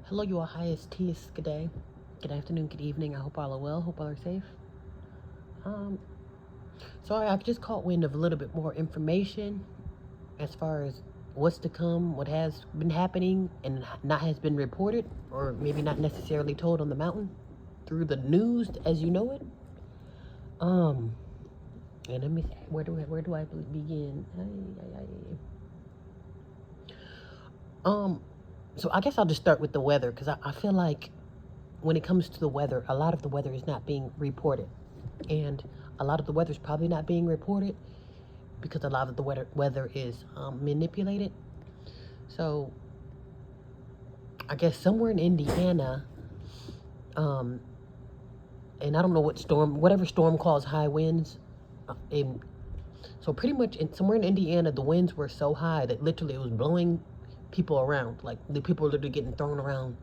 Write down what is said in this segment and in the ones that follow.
Hello, your highest teas. Good day, good afternoon, good evening. I hope all are well. Hope all are safe. Um, I've just caught wind of a little bit more information as far as what's to come, what has been happening, and not has been reported, or maybe not necessarily told on the mountain through the news as you know it. Um, and let me see, where do I begin? Um, so I guess I'll just start with the weather because I feel like when it comes to the weather, a lot of the weather is not being reported. And a lot of the weather is probably not being reported because a lot of the weather is manipulated. So I guess somewhere in Indiana, um, and I don't know whatever storm caused high winds. In, so pretty much somewhere in Indiana, the winds were so high that literally it was blowing people around. Like the people were literally getting thrown around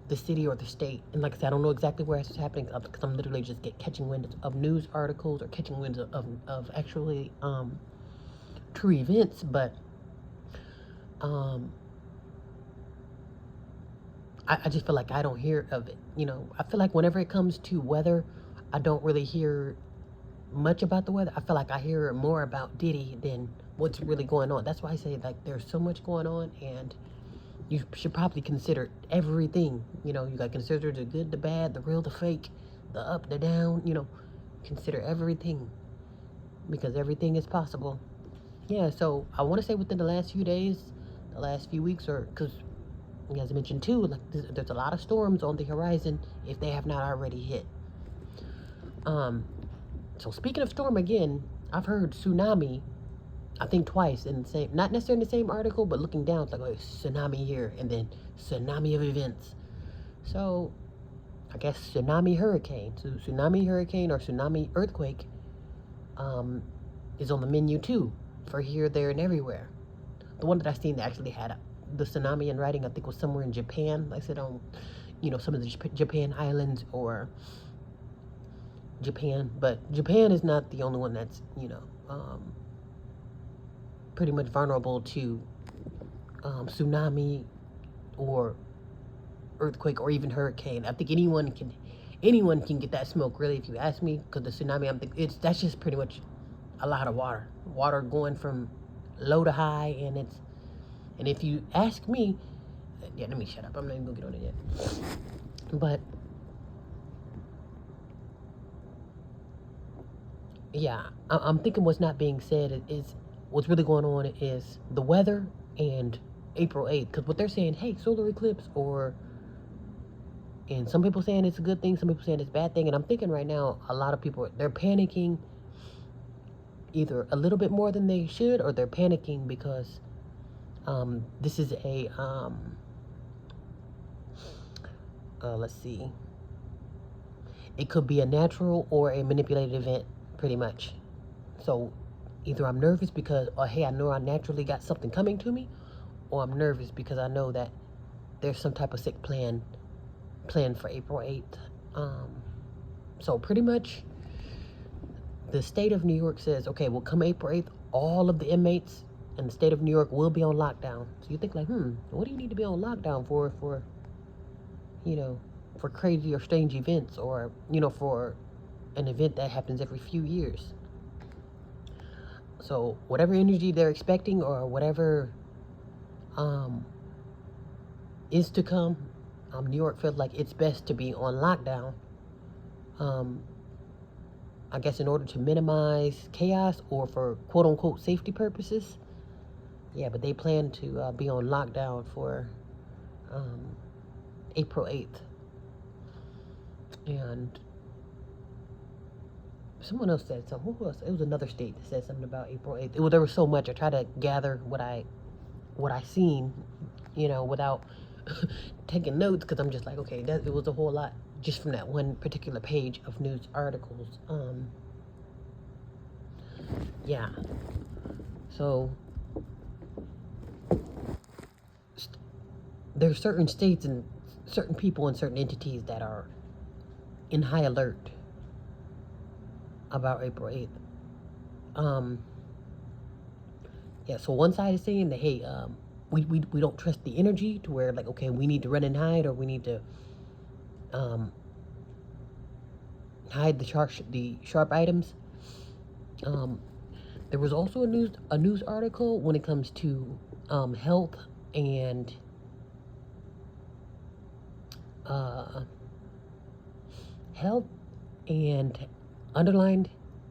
the city or the state. And like I said, I don't know exactly where it's happening because I'm literally just catching wind of news articles or catching wind of actually true events. But um, I just feel like I don't hear of it. I feel like whenever it comes to weather, I don't really hear much about the weather. I feel like I hear more about Diddy than what's really going on. That's why I say like there's so much going on, and you should probably consider everything. You got to consider the good, the bad, the real, the fake, the up, the down. Consider everything because everything is possible. Yeah, so I want to say within the last few days, the last few weeks, or because as I mentioned too, like there's a lot of storms on the horizon if they have not already hit. Um, so speaking of storm again, I've heard tsunami. I think twice in the same, not necessarily in the same article, but looking down, it's like oh, tsunami here, and then tsunami of events. So I guess tsunami hurricane, so tsunami hurricane or tsunami earthquake, um, is on the menu too, for here, there, and everywhere. The one that I seen that actually had the tsunami in writing, I think was somewhere in Japan. Like I said on, some of the Japan islands or Japan, but Japan is not the only one that's pretty much vulnerable to tsunami or earthquake or even hurricane. I think anyone can get that smoke really if you ask me because the tsunami that's just pretty much a lot of water going from low to high, and if you ask me, yeah, let me shut up, I'm not even gonna get on it yet. But yeah, I'm thinking what's not being said is what's really going on is the weather and April 8th, because what they're saying, hey, solar eclipse, and some people saying it's a good thing, some people saying it's a bad thing, and I'm thinking right now a lot of people they're panicking either a little bit more than they should, or they're panicking because this is a let's see, it could be a natural or a manipulated event, pretty much. So either I'm nervous because, oh hey, I know I naturally got something coming to me, or I'm nervous because I know that there's some type of sick plan for April 8th. So pretty much the state of New York says, okay, well, come April 8th, all of the inmates in the state of New York will be on lockdown. So you think like, what do you need to be on lockdown you know, for crazy or strange events, or, for an event that happens every few years. So whatever energy they're expecting or whatever um, is to come, New York feels like it's best to be on lockdown. Um, I guess in order to minimize chaos or for quote unquote safety purposes. Yeah, but they plan to be on lockdown for um, April 8th. And someone else said something. Who else? It was another state that said something about April 8th. There was so much. I tried to gather what I seen, without taking notes because I'm just like, okay, it was a whole lot just from that one particular page of news articles. Yeah. So there's certain states and certain people and certain entities that are in high alert about April 8th. Yeah, so one side is saying that, hey, we don't trust the energy to where like, okay, we need to run and hide, or we need to um, hide the sharp items. Um, there was also a news article when it comes to health and uh, health and underlined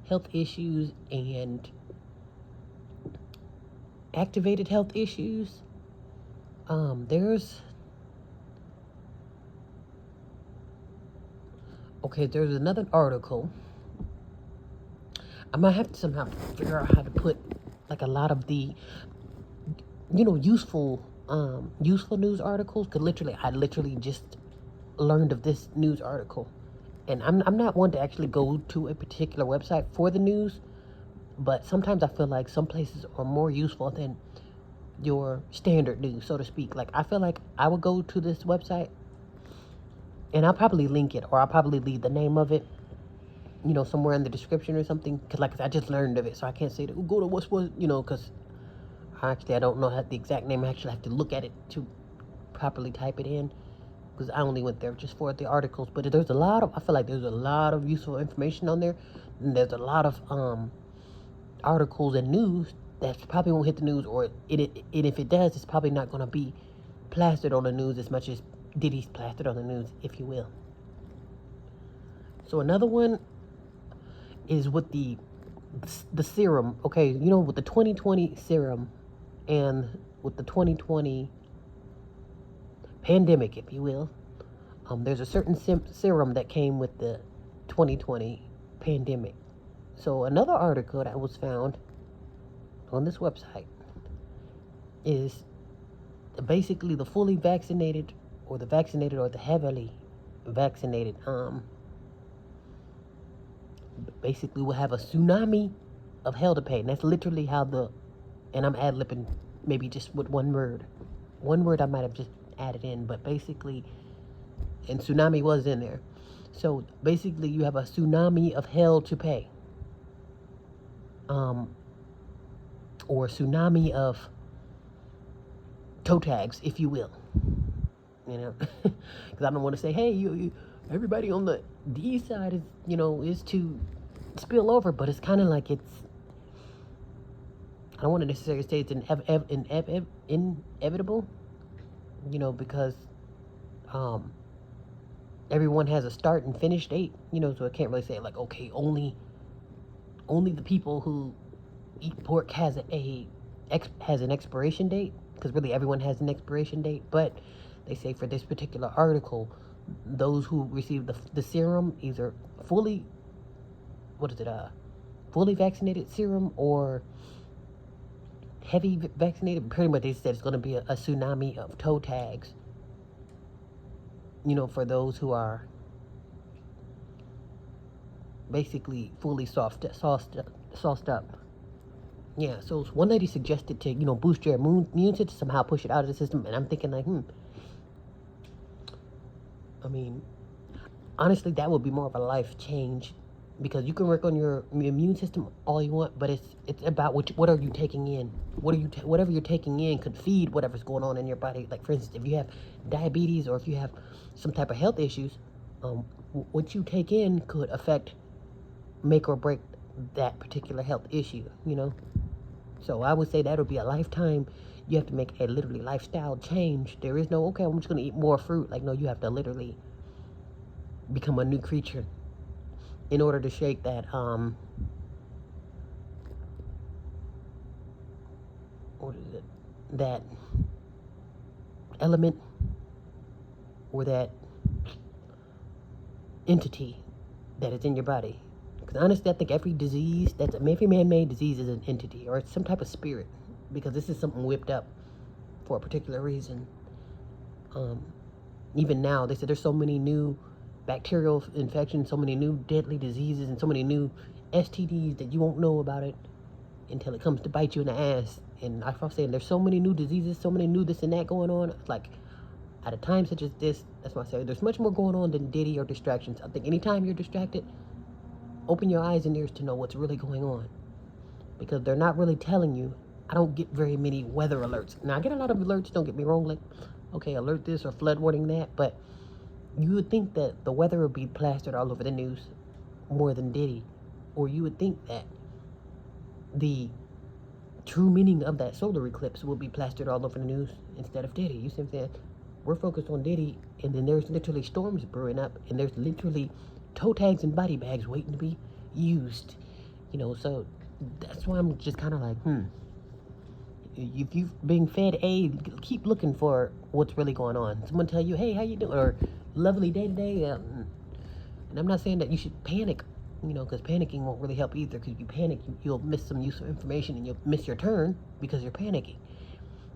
health issues and activated health issues. There's there's another article. I might have to somehow figure out how to put like a lot of the useful news articles. Cause I literally just learned of this news article, and I'm not one to actually go to a particular website for the news, but sometimes I feel like some places are more useful than your standard news, so to speak. Like I feel like I would go to this website, and I'll probably link it, or I'll probably leave the name of it, somewhere in the description or something. Cause like I just learned of it, so I can't say that, go to what's cause I don't know the exact name. I actually have to look at it to properly type it in, because I only went there just for the articles. But I feel like there's a lot of useful information on there, and there's a lot of articles and news that probably won't hit the news, or if it does, it's probably not going to be plastered on the news as much as Diddy's plastered on the news, if you will. So another one is with the serum. Okay, with the 2020 serum and with the 2020 pandemic, if you will, there's a certain serum that came with the 2020 pandemic. So another article that was found on this website is basically the fully vaccinated or the heavily vaccinated basically will have a tsunami of hell to pay. And that's literally how and I'm ad-libbing maybe just with one word I might have just added in, but basically, and tsunami was in there. So basically you have a tsunami of hell to pay, or tsunami of toe tags, if you will, because I don't want to say, hey, you everybody on the D side is to spill over, but it's kind of like I don't want to necessarily say it's inevitable, because everyone has a start and finish date, so I can't really say like, okay, only the people who eat pork has an expiration date, because really everyone has an expiration date. But they say for this particular article, those who receive the serum, either fully vaccinated serum or heavy vaccinated, pretty much they said it's going to be a tsunami of toe tags, for those who are basically fully sauced up. Yeah, so one lady suggested to, boost your immune system, somehow push it out of the system, and I'm thinking like, I mean, honestly, that would be more of a life change, because you can work on your immune system all you want, but it's about what are you taking in. Whatever you're taking in could feed whatever's going on in your body. Like for instance, if you have diabetes or if you have some type of health issues, what you take in could make or break that particular health issue. So I would say that would be a lifetime. You have to make a literally lifestyle change. There is no, okay, I'm just going to eat more fruit. Like, no, you have to literally become a new creature in order to shake that, what is it? That element or that entity that is in your body. Because honestly, I think every man-made disease is an entity or it's some type of spirit, because this is something whipped up for a particular reason. Even now, they said there's so many new bacterial infections, so many new deadly diseases, and so many new STDs that you won't know about it until it comes to bite you in the ass. And like I'm saying, there's so many new diseases, so many new this and that going on. Like, at a time such as this, that's why I say there's much more going on than Diddy or distractions. I think anytime you're distracted, open your eyes and ears to know what's really going on, because they're not really telling you I don't get very many weather alerts. Now I get a lot of alerts, don't get me wrong, like, okay, alert this or flood warning that, but you would think that the weather would be plastered all over the news more than Diddy. Or you would think that the true meaning of that solar eclipse will be plastered all over the news instead of Diddy. You see what I'm saying? We're focused on Diddy, and then there's literally storms brewing up, and there's literally toe tags and body bags waiting to be used. So that's why I'm just kind of like, if you've been fed A, keep looking for what's really going on. Someone tell you, hey, how you doing? Or lovely day today. And I'm not saying that you should panic, because panicking won't really help either. Because if you panic, you'll miss some useful information and you'll miss your turn because you're panicking.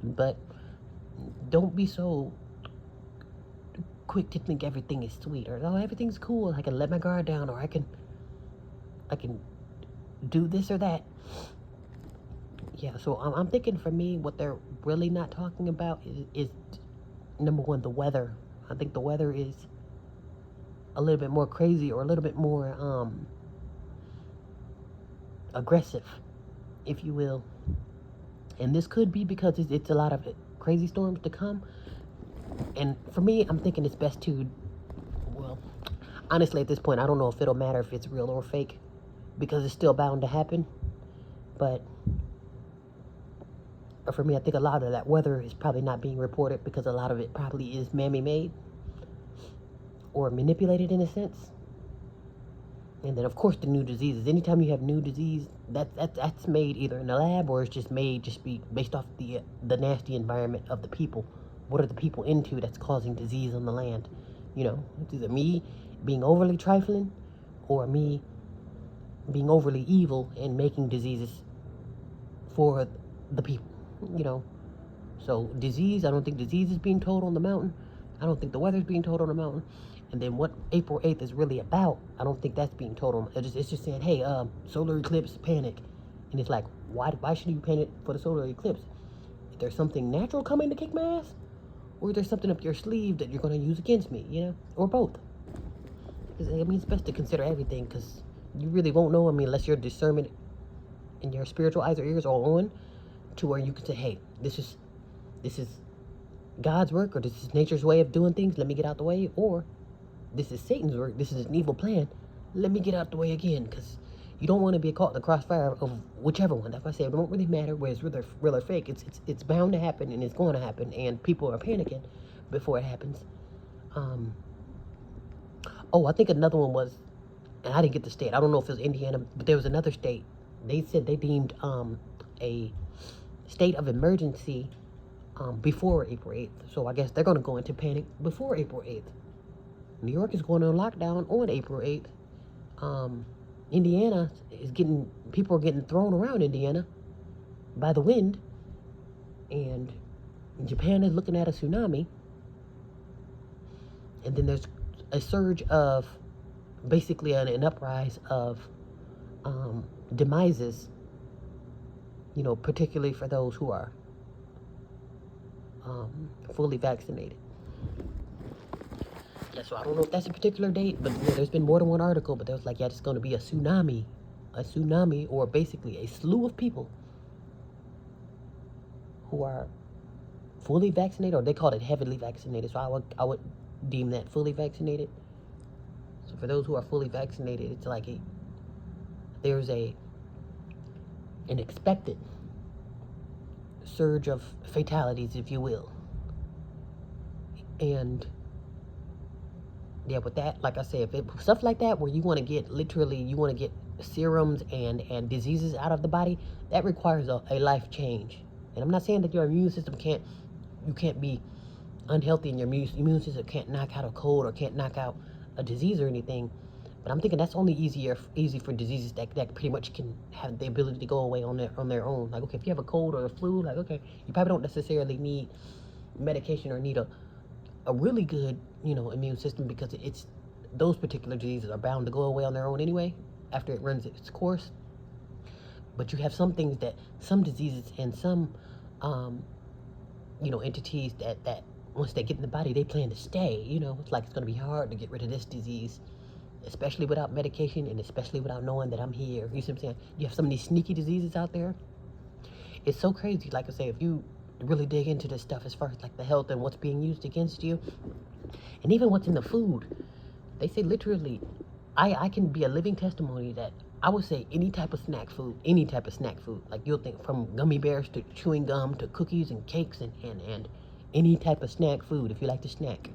But don't be so quick to think everything is sweet, or oh, everything's cool, I can let my guard down, or I can do this or that. Yeah, so I'm thinking for me, what they're really not talking about is number one, the weather. I think the weather is a little bit more crazy, or a little bit more aggressive, if you will. And this could be because it's a lot of crazy storms to come. And for me, I'm thinking it's best to, well, honestly, at this point, I don't know if it'll matter if it's real or fake, because it's still bound to happen. But for me, I think a lot of that weather is probably not being reported because a lot of it probably is man-made or manipulated in a sense. And then, of course, the new diseases. Anytime you have new disease, that's made either in a lab, or it's just made based off the nasty environment of the people. What are the people into that's causing disease on the land? It's either me being overly trifling, or me being overly evil and making diseases for the people. So disease, I don't think disease is being told on the mountain. I don't think the weather's being told on the mountain. And then what April 8th is really about, I don't think that's being told on. It's just saying, hey, solar eclipse, panic. And it's like, why should you panic for the solar eclipse? If there's something natural coming to kick my ass, or there's something up your sleeve that you're going to use against me, or both. Because it's best to consider everything, because you really won't know, unless your discernment and your spiritual eyes or ears are on, to where you can say, hey, this is God's work, or this is nature's way of doing things, let me get out the way, or this is Satan's work, this is an evil plan, let me get out the way again, because you don't want to be caught in the crossfire of whichever one. That's why I say it don't really matter whether it's real or fake. It's bound to happen, and it's going to happen, and people are panicking before it happens. I think another one was, and I didn't get the state, I don't know if it was Indiana, but there was another state. They said they deemed a state of emergency before April 8th. So I guess they're going to go into panic before April 8th. New York is going on lockdown on April 8th. Indiana people are getting thrown around Indiana by the wind. And Japan is looking at a tsunami. And then there's a surge of, basically an uprise of demises, particularly for those who are fully vaccinated. Yeah, so I don't know if that's a particular date, but there's been more than one article, but there was like, yeah, it's going to be a tsunami, or basically a slew of people who are fully vaccinated, or they call it heavily vaccinated, so I would deem that fully vaccinated. So for those who are fully vaccinated, it's like there's an expected surge of fatalities, if you will. And yeah, with that, like I said, stuff like that, where you want to get serums and diseases out of the body, that requires a life change. And I'm not saying that your immune system you can't be unhealthy, and your immune system can't knock out a cold or can't knock out a disease or anything. But I'm thinking that's only easy for diseases that pretty much can have the ability to go away on their own. Like, okay, if you have a cold or a flu, like, okay, you probably don't necessarily need medication or need a really good, immune system, because it's those particular diseases are bound to go away on their own anyway after it runs its course. But you have some diseases and some, entities that once they get in the body, they plan to stay. It's like it's going to be hard to get rid of this disease, especially without medication, and especially without knowing that I'm here. You see what I'm saying? You have some of these sneaky diseases out there, It's so crazy. Like I say, if you really dig into this stuff as far as like the health and what's being used against you, and even what's in the food, they say literally, I can be a living testimony that I would say any type of snack food, like you'll think from gummy bears to chewing gum to cookies and cakes and any type of snack food, if you like to snack,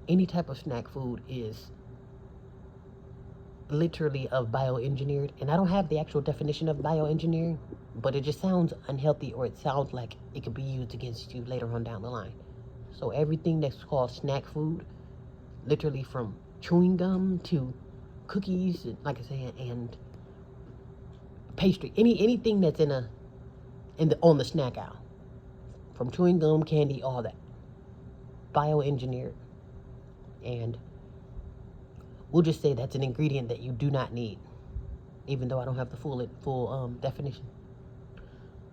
any type of snack food is literally of bioengineered. And I don't have the actual definition of bioengineering, but it just sounds unhealthy, or it sounds like it could be used against you later on down the line. So everything that's called snack food, literally from chewing gum to cookies, like I said, and pastry, anything that's on the snack aisle, from chewing gum, candy, all that, bioengineered. And we'll just say that's an ingredient that you do not need, even though I don't have the full definition.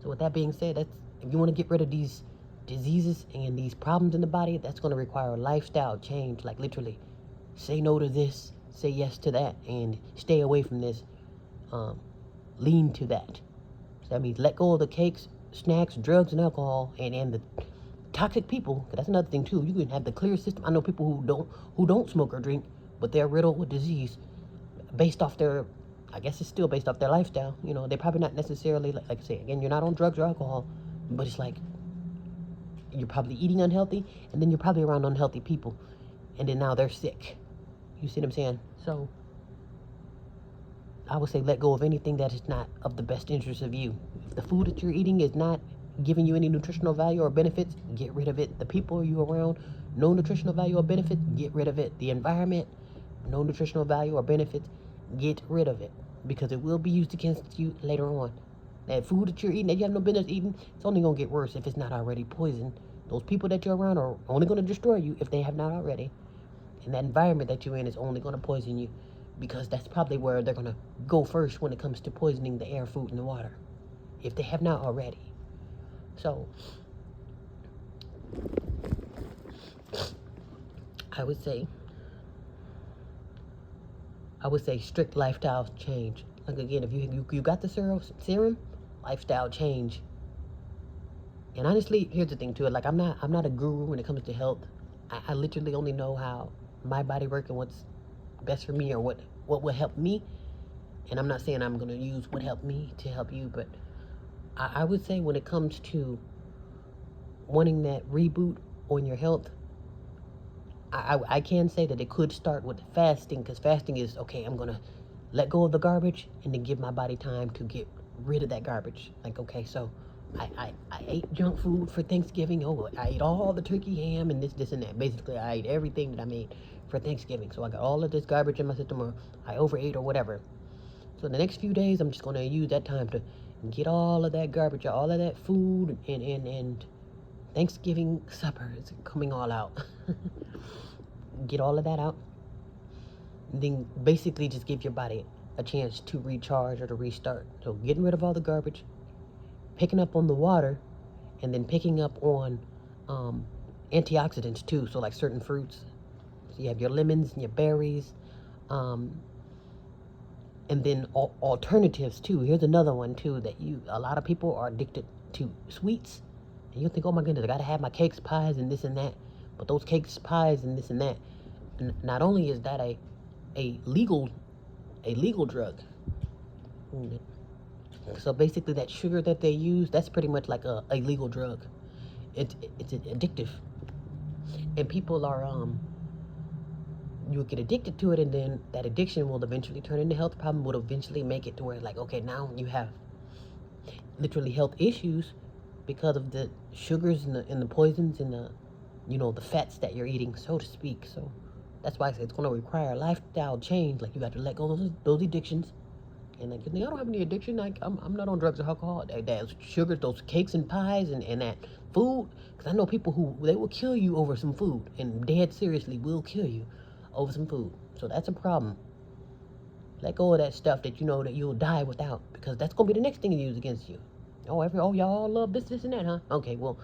So with that being said, that's, if you want to get rid of these diseases and these problems in the body, that's going to require a lifestyle change. Like literally, say no to this, say yes to that, and stay away from this. Lean to that. So that means let go of the cakes, snacks, drugs, and alcohol, and the toxic people. 'Cause that's another thing too. You can have the clear system. I know people who don't smoke or drink, but they're riddled with disease based off their, I guess it's still based off their lifestyle. You know, they're probably not necessarily, like I say, again, you're not on drugs or alcohol, but it's like you're probably eating unhealthy, and then you're probably around unhealthy people, and then now they're sick. You see what I'm saying? So I would say let go of anything that is not of the best interest of you. If the food that you're eating is not giving you any nutritional value or benefits, get rid of it. The people you around, no nutritional value or benefits, get rid of it. The environment, no nutritional value or benefits, get rid of it, because it will be used against you later on. That food that you're eating that you have no business eating, it's only going to get worse if it's not already poisoned. Those people that you're around are only going to destroy you if they have not already. And that environment that you're in is only going to poison you, because that's probably where they're going to go first when it comes to poisoning the air, food, and the water, if they have not already. So I would say strict lifestyle change. Like again, if you got the serum, lifestyle change. And honestly, here's the thing too. Like I'm not a guru when it comes to health. I literally only know how my body works and what's best for me, or what will help me. And I'm not saying I'm gonna use what helped me to help you, but I would say when it comes to wanting that reboot on your health, I can say that it could start with fasting, because fasting is, okay, I'm going to let go of the garbage and then give my body time to get rid of that garbage. Like, okay, so I ate junk food for Thanksgiving. Oh, I ate all the turkey ham and this, and that. Basically, I ate everything that I made for Thanksgiving. So I got all of this garbage in my system, or I overate or whatever. So the next few days, I'm just going to use that time to get all of that garbage, all of that food, and Thanksgiving supper is coming all out. Get all of that out. And then basically just give your body a chance to recharge or to restart. So getting rid of all the garbage, picking up on the water, and then picking up on antioxidants too. So like certain fruits. So you have your lemons and your berries. And then alternatives too. Here's another one too, that a lot of people are addicted to sweets. And you think, oh my goodness, I gotta have my cakes, pies, and this and that. But those cakes, pies, and this and that, not only is that a legal drug. So basically, that sugar that they use, that's pretty much like a legal drug. It's addictive, and people are you get addicted to it, and then that addiction will eventually turn into health problem. Will eventually make it to where, like, okay, now you have literally health issues because of the sugars and the poisons and the fats that you're eating, so to speak. So that's why I say it's going to require a lifestyle change. Like, you got to let go of those addictions. And like, I don't have any addiction. Like, I'm not on drugs or alcohol. That sugars, those cakes and pies, and that food. Because I know people who, they will kill you over some food, and dead seriously will kill you over some food. So that's a problem. Let go of that stuff that you know that you'll die without, because that's going to be the next thing you use against you. Oh, y'all love this, and that, huh? Okay, well,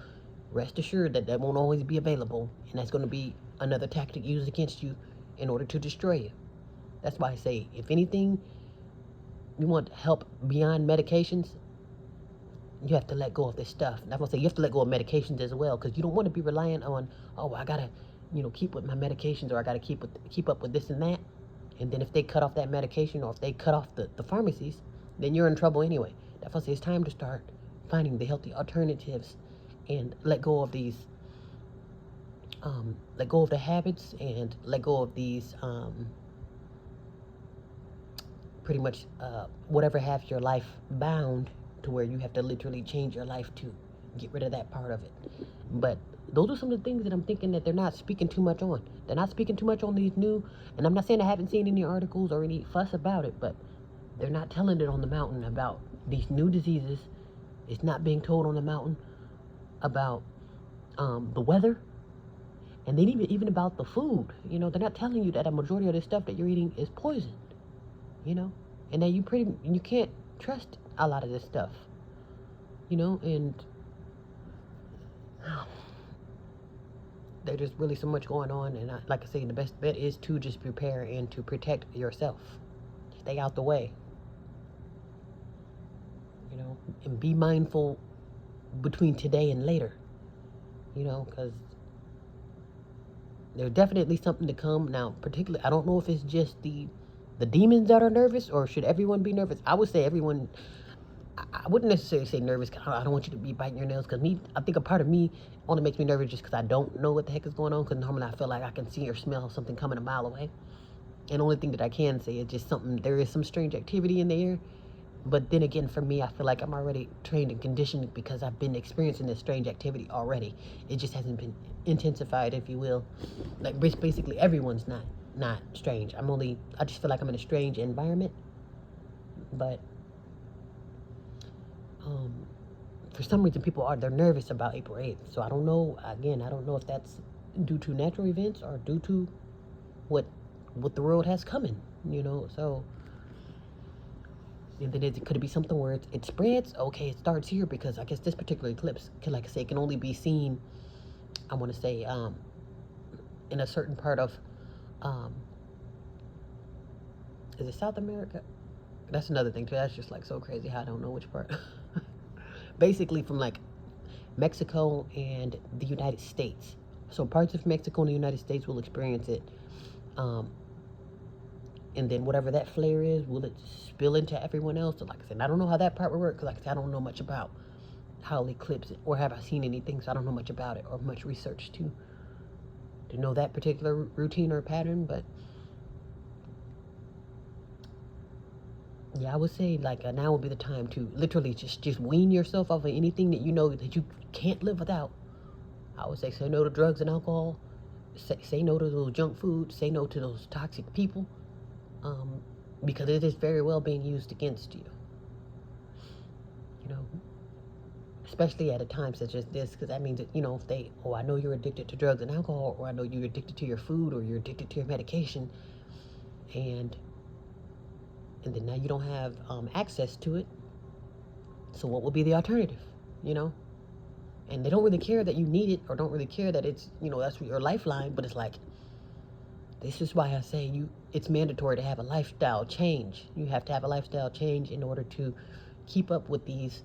rest assured that won't always be available, and that's going to be another tactic used against you in order to destroy you. That's why I say, if anything, you want help beyond medications, you have to let go of this stuff. And I'm gonna say you have to let go of medications as well, because you don't want to be reliant on, oh, I gotta, keep with my medications, or I gotta keep up with this and that. And then if they cut off that medication, or if they cut off the pharmacies, then you're in trouble anyway. That's why I say it's time to start finding the healthy alternatives and let go of these, let go of the habits, and let go of these, pretty much whatever has your life bound to where you have to literally change your life to get rid of that part of it. But those are some of the things that I'm thinking that they're not speaking too much on. They're not speaking too much on these new, and I'm not saying I haven't seen any articles or any fuss about it, but they're not telling it on the mountain about these new diseases. It's not being told on the mountain about the weather, and then even about the food. They're not telling you that a majority of this stuff that you're eating is poison. And that you can't trust a lot of this stuff. And there's just really so much going on. And like I say, the best bet is to just prepare and to protect yourself. Stay out the way. And be mindful between today and later. Because there's definitely something to come. Now, particularly, I don't know if it's just the demons that are nervous, or should everyone be nervous? I would say everyone. I wouldn't necessarily say nervous, because I don't want you to be biting your nails, because I think a part of me only makes me nervous just because I don't know what the heck is going on, because normally I feel like I can see or smell something coming a mile away. And the only thing that I can say is just there is some strange activity in the air. But then again, for me, I feel like I'm already trained and conditioned, because I've been experiencing this strange activity already. It just hasn't been intensified, if you will. Like, basically everyone's not strange. I just feel like I'm in a strange environment. But for some reason, they're nervous about April 8th. So I don't know. Again, I don't know if that's due to natural events or due to what the world has coming. So. And then could it be something where it spreads? Okay, it starts here, because I guess this particular eclipse, like I say, can only be seen, I want to say, in a certain part of, is it South America? That's another thing too. That's just like so crazy how I don't know which part. Basically from like Mexico and the United States. So parts of Mexico and the United States will experience it. And then whatever that flare is, will it spill into everyone else? So like I said, I don't know how that part will work, because like I said, I don't know much about how it eclipses, or have I seen anything, so I don't know much about it, or much research to know that particular routine or pattern. But yeah, I would say like now would be the time to literally just wean yourself off of anything that you know that you can't live without. I would say no to drugs and alcohol. Say no to those junk foods. Say no to those toxic people. Because it is very well being used against you. Especially at a time such as this, because that means that, if I know you're addicted to drugs and alcohol, or I know you're addicted to your food, or you're addicted to your medication, and then now you don't have access to it. So what will be the alternative? And they don't really care that you need it, or don't really care that it's, that's your lifeline, but it's like, this is why I say it's mandatory to have a lifestyle change. You have to have a lifestyle change in order to keep up with these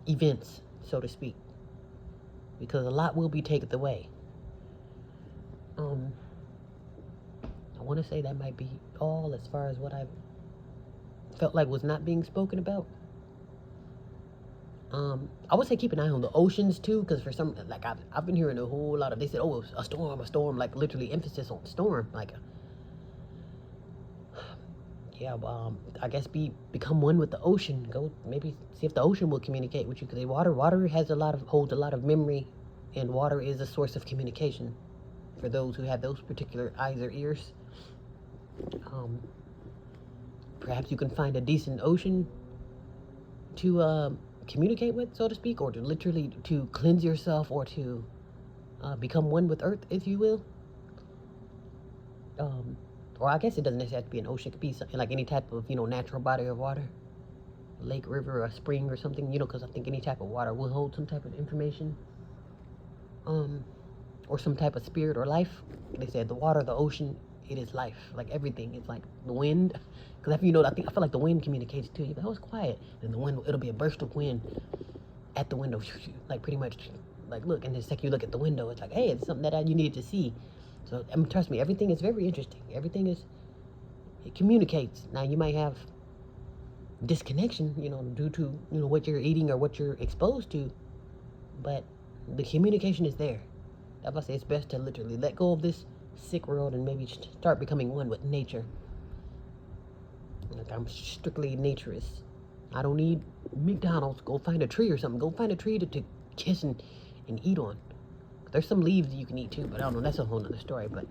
events, so to speak. Because a lot will be taken away. I want to say that might be all as far as what I felt like was not being spoken about. I would say keep an eye on the oceans too, because for some, like I've been hearing a whole lot of, they said, oh, a storm, like literally emphasis on storm, like, yeah, I guess become one with the ocean. Go maybe see if the ocean will communicate with you, because water holds a lot of memory, and water is a source of communication for those who have those particular eyes or ears. Perhaps you can find a decent ocean to communicate with, so to speak, or to literally to cleanse yourself, or to become one with earth, if you will. Or I guess it doesn't necessarily have to be an ocean. It could be something like any type of, natural body of water, a lake, river, a spring, or something, because I think any type of water will hold some type of information, or some type of spirit or life. They said the water, the ocean, it is life. Like everything, it's like the wind. Because if you know, I feel like the wind communicates too. You're like, oh, it's quiet. And the wind, it'll be a burst of wind at the window, like pretty much, like look. And the second you look at the window, it's like, hey, it's something that you needed to see. So trust me, everything is very interesting. Everything is, it communicates. Now you might have disconnection, due to what you're eating or what you're exposed to, but the communication is there. That's why I say it's best to literally let go of this sick world and maybe start becoming one with nature. Like, I'm strictly naturist. I don't need McDonald's. Go find a tree or something. Go find a tree to kiss and eat on. There's some leaves that you can eat too, but I don't know. That's a whole nother story. But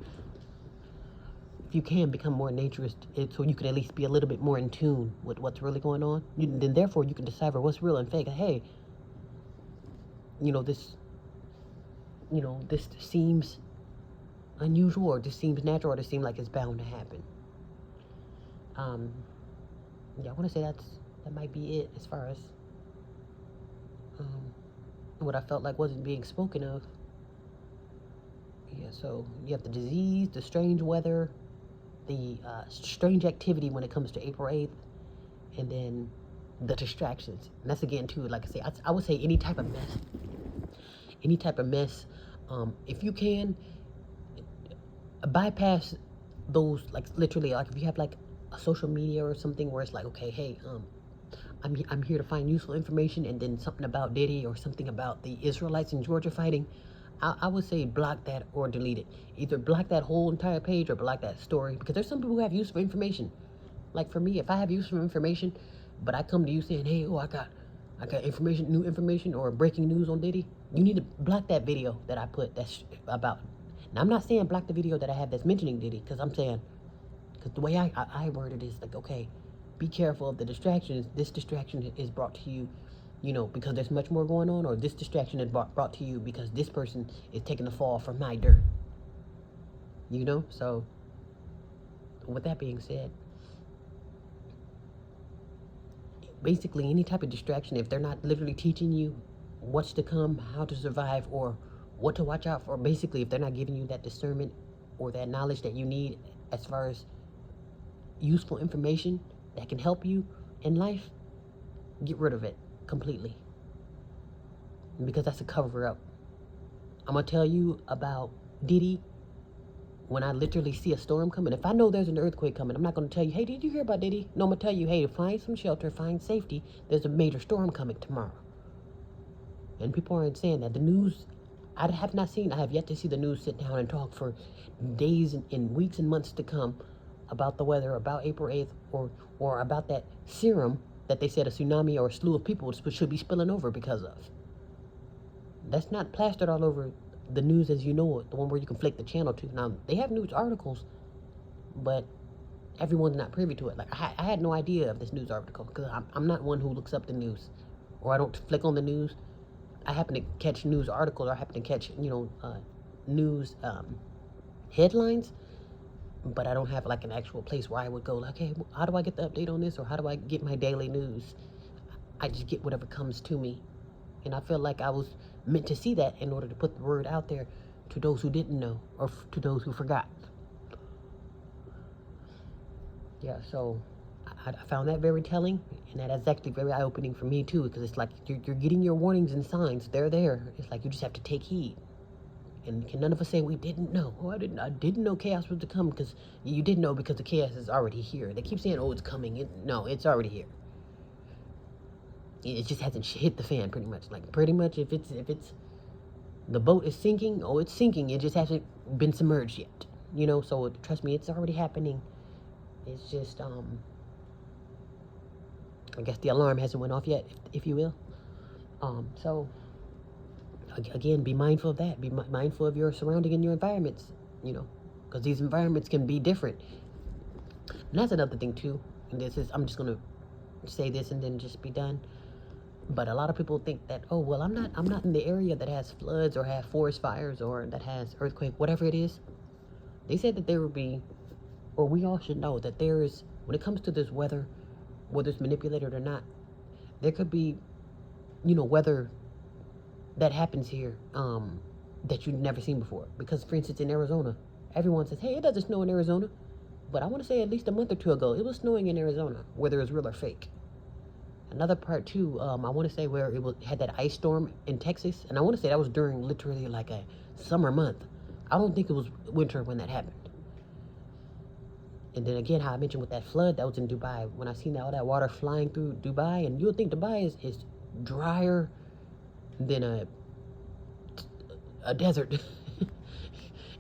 if you can become more naturist, so you can at least be a little bit more in tune with what's really going on, then therefore you can decipher what's real and fake. Hey, this seems unusual, or this seems natural, or this seems like it's bound to happen. Yeah, I want to say that might be it as far as what I felt like wasn't being spoken of. Yeah, so you have the disease, the strange weather, the strange activity when it comes to April 8th, and then the distractions. And that's again too, like I say, I would say any type of mess. If you can, bypass those, like literally, like if you have like a social media or something where it's like, okay, hey, I'm here to find useful information, and then something about Diddy or something about the Israelites in Georgia fighting, I would say block that or delete it. Either block that whole entire page or block that story, because there's some people who have useful information. Like for me, if I have useful information, but I come to you saying, hey, I got information, new information, or breaking news on Diddy, you need to block that video that I put that's about. Now, I'm not saying block the video that I have that's mentioning Diddy, because I'm saying, because the way I word it is like, okay, be careful of the distractions. This distraction is brought to you, because there's much more going on, or this distraction is brought to you because this person is taking the fall for my dirt. So with that being said, basically any type of distraction, if they're not literally teaching you what's to come, how to survive, or what to watch out for, basically if they're not giving you that discernment or that knowledge that you need as far as useful information that can help you in life, get rid of it completely, because that's a cover up. I'm gonna tell you about Diddy when I literally see a storm coming. If I know there's an earthquake coming, I'm not gonna tell you, hey, did you hear about Diddy? No, I'm gonna tell you, hey, find some shelter, find safety. There's a major storm coming tomorrow. And people aren't saying that. The news, I have yet to see the news sit down and talk for days and weeks and months to come about the weather, about April 8th, or about that serum that they said a tsunami or a slew of people should be spilling over because of. That's not plastered all over the news as you know it, the one where you can flick the channel to. Now, they have news articles, but everyone's not privy to it. Like, I had no idea of this news article, because I'm not one who looks up the news, or I don't flick on the news. I happen to catch news articles, or I happen to catch, news headlines, but I don't have like an actual place where I would go like, hey, how do I get the update on this, or how do I get my daily news? I just get whatever comes to me. And I feel like I was meant to see that in order to put the word out there to those who didn't know, or to those who forgot. Yeah, so I found that very telling, and that is actually very eye-opening for me too, because it's like you're getting your warnings and signs. They're there. It's like you just have to take heed. And can none of us say we didn't know? Oh, I didn't know chaos was to come, because you didn't know, because the chaos is already here. They keep saying, oh, it's coming. No, it's already here. It just hasn't hit the fan, pretty much. Like, pretty much, if it's the boat is sinking, oh, it's sinking. It just hasn't been submerged yet. So trust me, it's already happening. It's just, I guess the alarm hasn't went off yet, if you will. So again, be mindful of that. Be mindful of your surrounding and your environments, because these environments can be different. And that's another thing too. And I'm just gonna say this and then just be done. But a lot of people think that, oh, well, I'm not in the area that has floods or have forest fires or that has earthquake, whatever it is. They said that there would be, or we all should know that there is, when it comes to this weather, whether it's manipulated or not, there could be, weather that happens here that you've never seen before. Because, for instance, in Arizona everyone says, hey, it doesn't snow in Arizona. But I want to say at least a month or two ago, it was snowing in Arizona, whether it was real or fake. Another part too, I want to say where had that ice storm in Texas, and I want to say that was during literally like a summer month. I don't think it was winter when that happened. And then again, how I mentioned with that flood that was in Dubai, when I seen all that water flying through Dubai, and you would think Dubai is drier than a desert.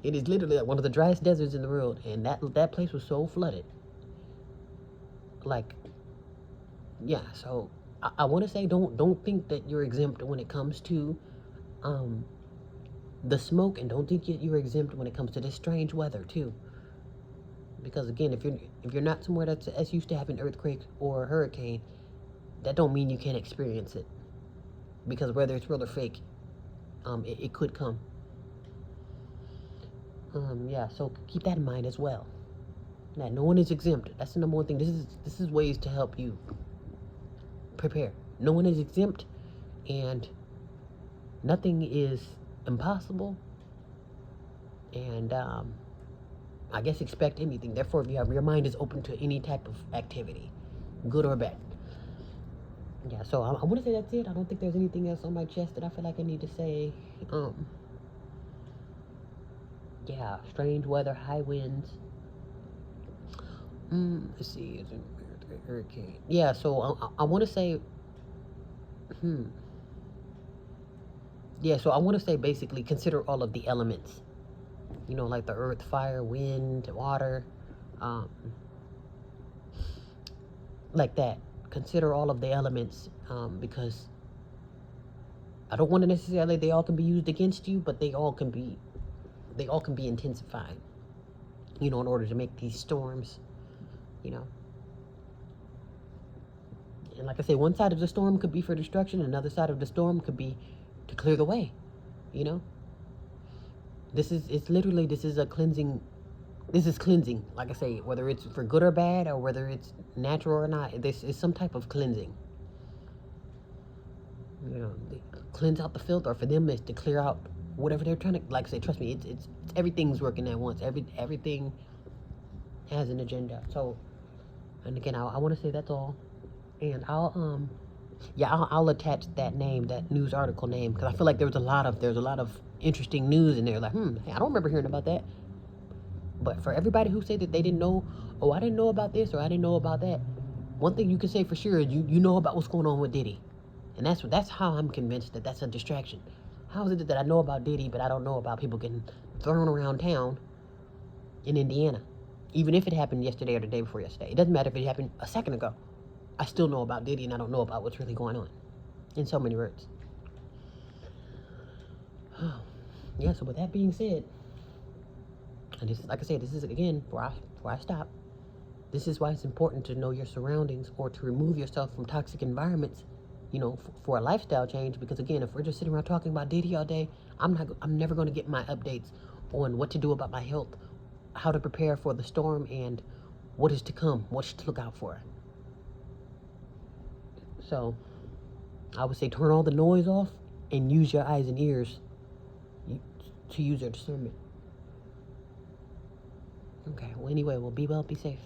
It is literally like one of the driest deserts in the world, and that place was so flooded. Like, yeah. So I want to say, don't think that you're exempt when it comes to the smoke, and don't think you're exempt when it comes to this strange weather too. Because again, if you're not somewhere that's used to having earthquake or a hurricane, that don't mean you can't experience it. Because whether it's real or fake, it could come. Yeah, so keep that in mind as well. That no one is exempt. That's the number one thing. This is ways to help you prepare. No one is exempt, and nothing is impossible. And I guess expect anything. Therefore, if your mind is open to any type of activity, good or bad. Yeah, so I want to say that's it. I don't think there's anything else on my chest that I feel like I need to say. Yeah, strange weather, high winds. Let's see, it's a hurricane. Yeah, so I want to say, yeah, so I want to say basically consider all of the elements. You know, like the earth, fire, wind, water, like that. Consider all of the elements, because I don't want to necessarily they all can be used against you, but they all can be intensified, you know, in order to make these storms, you know. And like I say, one side of the storm could be for destruction, another side of the storm could be to clear the way, you know. This is cleansing. This is cleansing, like I say, whether it's for good or bad, or whether it's natural or not. This is some type of cleansing. You know, they cleanse out the filth, or for them is to clear out whatever they're trying to. Like I say, trust me, it's everything's working at once. Everything has an agenda. So, and again, I want to say that's all, and I'll attach that news article name, because I feel like there's a lot of interesting news in there. Like, hey, I don't remember hearing about that. But for everybody who say that they didn't know, oh, I didn't know about this or I didn't know about that, one thing you can say for sure is you know about what's going on with Diddy, and that's how I'm convinced that that's a distraction. How is it that I know about Diddy but I don't know about people getting thrown around town in Indiana, even if it happened yesterday or the day before yesterday? It doesn't matter if it happened a second ago. I still know about Diddy, and I don't know about what's really going on. In so many words. Yeah. So with that being said. And this is, like I said, this is, again, before I stop, this is why it's important to know your surroundings, or to remove yourself from toxic environments, you know, for a lifestyle change. Because again, if we're just sitting around talking about Diddy all day, I'm never going to get my updates on what to do about my health, how to prepare for the storm, and what is to come, what to look out for. So I would say turn all the noise off and use your eyes and ears to use your discernment. Okay, well, anyway, well, be well, be safe.